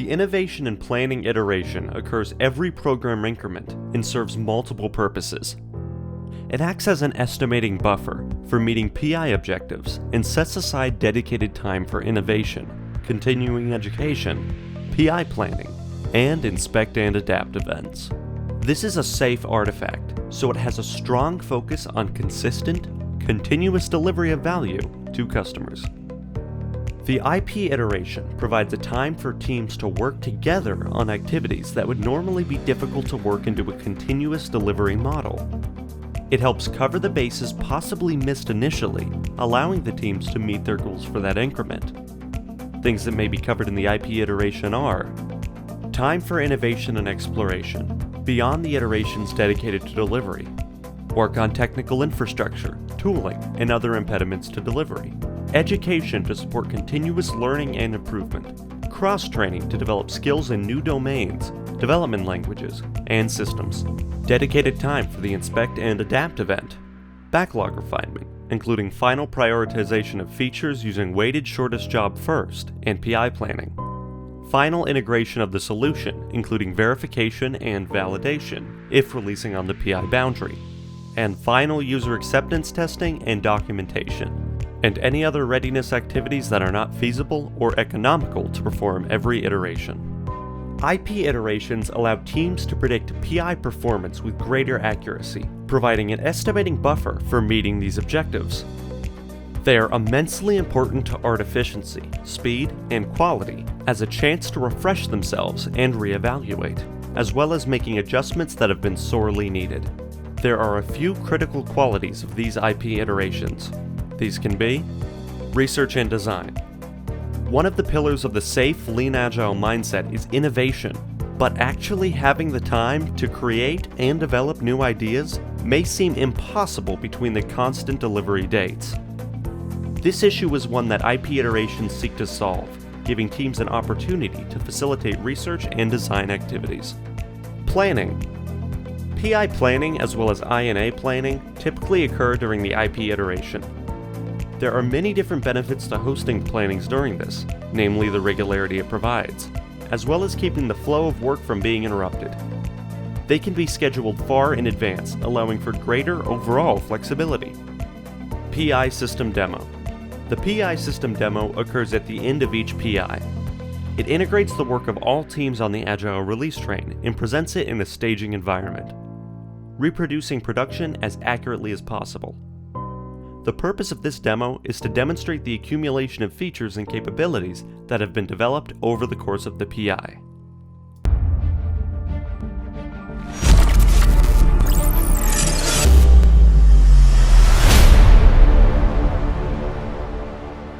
The innovation and planning iteration occurs every program increment and serves multiple purposes. It acts as an estimating buffer for meeting PI objectives and sets aside dedicated time for innovation, continuing education, PI planning, and inspect and adapt events. This is a safe artifact, so it has a strong focus on consistent, continuous delivery of value to customers. The IP iteration provides a time for teams to work together on activities that would normally be difficult to work into a continuous delivery model. It helps cover the bases possibly missed initially, allowing the teams to meet their goals for that increment. Things that may be covered in the IP iteration are time for innovation and exploration, beyond the iterations dedicated to delivery, work on technical infrastructure, tooling, and other impediments to delivery, education to support continuous learning and improvement, cross-training to develop skills in new domains, development languages, and systems, dedicated time for the inspect and adapt event, backlog refinement, including final prioritization of features using weighted shortest job first, and PI planning, final integration of the solution, including verification and validation, if releasing on the PI boundary, and final user acceptance testing and documentation, and any other readiness activities that are not feasible or economical to perform every iteration. IP iterations allow teams to predict PI performance with greater accuracy, providing an estimating buffer for meeting these objectives. They are immensely important to art efficiency, speed, and quality as a chance to refresh themselves and reevaluate, as well as making adjustments that have been sorely needed. There are a few critical qualities of these IP iterations. These can be research and design. One of the pillars of the safe, lean, agile mindset is innovation, but actually having the time to create and develop new ideas may seem impossible between the constant delivery dates. This issue is one that IP iterations seek to solve, giving teams an opportunity to facilitate research and design activities. Planning. PI planning as well as I&A planning typically occur during the IP iteration. There are many different benefits to hosting plannings during this, namely the regularity it provides, as well as keeping the flow of work from being interrupted. They can be scheduled far in advance, allowing for greater overall flexibility. PI System Demo. The PI System Demo occurs at the end of each PI. It integrates the work of all teams on the Agile release train and presents it in a staging environment, reproducing production as accurately as possible. The purpose of this demo is to demonstrate the accumulation of features and capabilities that have been developed over the course of the PI.